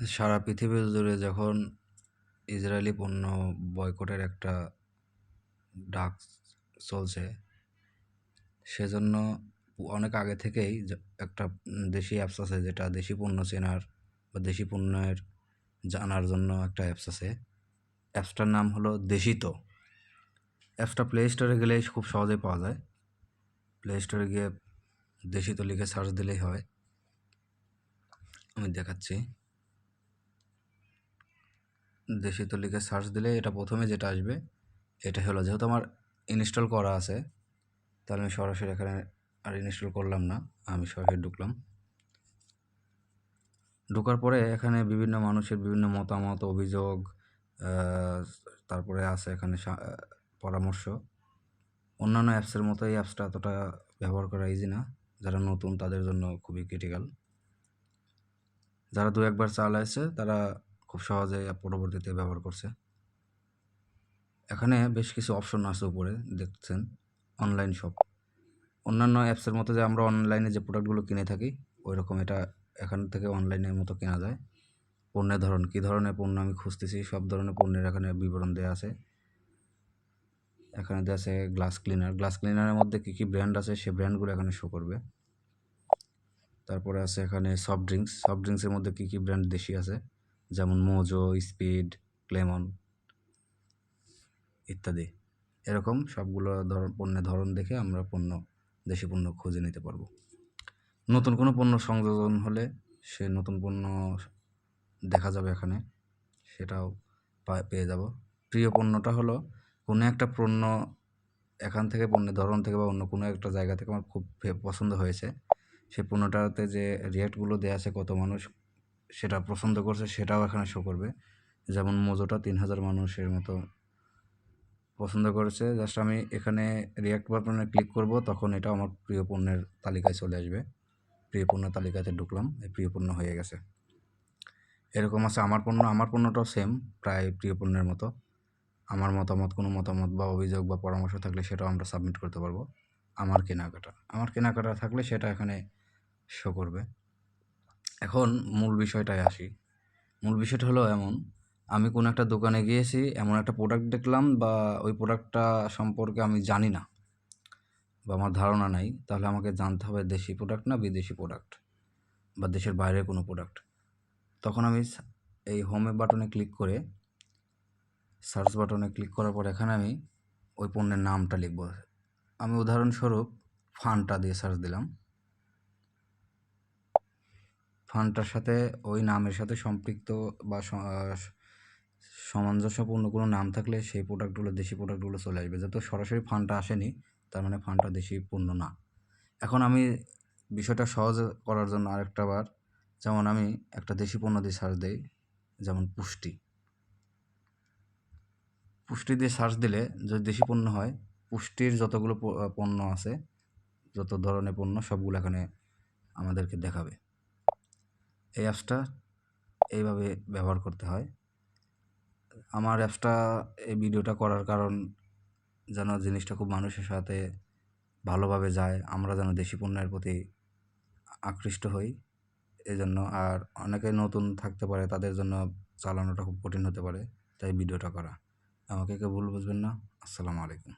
সারা পৃথিবী জুড়ে যখন ইসরায়েলি পণ্য বয়কটের একটা ডাক চলছে, সেজন্য অনেক আগে থেকেই একটা দেশি অ্যাপস আছে, যেটা দেশি পণ্য চেনার বা দেশি পণ্যের জানার জন্য একটা অ্যাপস আছে। অ্যাপসটার নাম হলো দেশিতো। অ্যাপসটা প্লে স্টোরে গেলেই খুব সহজেই পাওয়া যায়। প্লে স্টোরে গিয়ে দেশিতো লিখে সার্চ দিলেই হয়। আমি দেখাচ্ছি। দেশিতো লিখে সার্চ দিলে এটা প্রথমে যেটা আসবে এটা হলো, যেহেতু আমার ইনস্টল করা আছে, তাহলে আমি সরাসরি এখানে আর ইনস্টল করলাম না, আমি সরাসরি ঢুকলাম। ঢোকার পরে এখানে বিভিন্ন মানুষের বিভিন্ন মতামত, অভিযোগ, তারপরে আছে এখানে পরামর্শ। অন্যান্য অ্যাপসের মতো এই অ্যাপসটা এতটা ব্যবহার করা ইজি না। যারা নতুন তাদের জন্য খুবই ক্রিটিক্যাল। যারা দু একবার চালাইছে তারা খুব সহজে পরবর্তীতে ব্যবহার করছে। এখানে বেশ কিছু অপশন আছে উপরে, দেখছেন অনলাইন শপ। অন্যান্য অ্যাপসের মতো যে আমরা অনলাইনে যে প্রোডাক্টগুলো কিনে থাকি, ওই রকম এটা এখান থেকে অনলাইনের মতো কেনা যায়। পণ্যের ধরন, কী ধরনের পণ্য আমি খুঁজতেছি, সব ধরনের পণ্যের এখানে বিবরণ দেওয়া আছে। এখানে দেওয়া আছে গ্লাস ক্লিনার। গ্লাস ক্লিনারের মধ্যে কী কী ব্র্যান্ড আছে সে ব্র্যান্ডগুলো এখানে শো করবে। তারপরে আছে এখানে সফট ড্রিঙ্কস। সফট ড্রিঙ্কসের মধ্যে কী কী ব্র্যান্ড দেশি আছে, যেমন মোজো, স্পিড, ক্লেমন ইত্যাদি। এরকম সবগুলো পণ্যের ধরন দেখে আমরা দেশি পণ্য খুঁজে নিতে পারবো। নতুন কোনো পণ্য সংযোজন হলে সে নতুন পণ্য দেখা যাবে এখানে, সেটাও পেয়ে যাব। প্রিয় পণ্যটা হলো কোনো একটা পণ্য এখান থেকে, পণ্যের ধরন থেকে বা অন্য কোনো একটা জায়গা থেকে আমার খুব পছন্দ হয়েছে, সেই পণ্যটাতে যে রেটগুলো দেওয়া আছে, কত মানুষ সেটা পছন্দ করছে সেটাও এখানে শো করবে। যেমন মোজোটা 3000 মানুষের মতো পছন্দ করেছে। জাস্ট আমি এখানে রিয়াক্ট বাটনে ক্লিক করব, তখন এটা আমার প্রিয় পণ্যের তালিকায় চলে আসবে। প্রিয় পণ্য তালিকাতে ঢুকলাম, এই প্রিয় পণ্য হয়ে গেছে। এরকম আছে আমার পণ্যটাও সেম, প্রায় প্রিয় পণ্যের মতো। আমার কোনো মতামত বা অভিযোগ বা পরামর্শ থাকলে সেটাও আমরা সাবমিট করতে পারবো। আমার কেনাকাটা থাকলে সেটা এখানে শো করবে। এখন মূল বিষয়টায় আসি। মূল বিষয়টা হলো এমন, আমি কোনো একটা দোকানে গিয়েছি, এমন একটা প্রোডাক্ট দেখলাম বা ওই প্রোডাক্টটা সম্পর্কে আমি জানি না বা আমার ধারণা নাই, তাহলে আমাকে জানতে হবে দেশি প্রোডাক্ট না বিদেশি প্রোডাক্ট বা দেশের বাইরের কোনো প্রোডাক্ট। তখন আমি এই হোমে বাটনে ক্লিক করে, সার্চ বাটনে ক্লিক করার পর এখানে আমি ওই পণ্যের নামটা লিখব। আমি উদাহরণস্বরূপ ফান্টা দিয়ে সার্চ দিলাম। ফান্টার সাথে ওই নামের সাথে সম্পৃক্ত বা সামঞ্জস্যপূর্ণ কোনো নাম থাকলে সেই প্রোডাক্টগুলো, দেশি প্রোডাক্টগুলো চলে আসবে। যেহেতু সরাসরি ফান্টা আসেনি, তার মানে ফান্টা দেশি পণ্য না। এখন আমি বিষয়টা সহজ করার জন্য আরেকটা বার, যেমন আমি একটা দেশি পণ্য দিয়ে সার্চ দিই, যেমন পুষ্টি দিয়ে সার্চ দিলে যদি দেশি পণ্য হয়, পুষ্টির যতগুলো পণ্য আছে, যত ধরনের পণ্য সবগুলো এখানে আমাদেরকে দেখাবে। এই অ্যাপসটা এইভাবে ব্যবহার করতে হয়। আমার অ্যাপসটা, এই ভিডিওটা করার কারণ যেন জিনিসটা খুব মানুষের সাথে ভালোভাবে যায়, আমরা যেন দেশি পণ্যের প্রতি আকৃষ্ট হই, এজন্য। আর অনেকে নতুন থাকতে পারে, তাদের জন্য চালানোটা খুব কঠিন হতে পারে, তাই ভিডিওটা করা। আমাকে কেউ ভুল বুঝবেন না। আসসালামু আলাইকুম।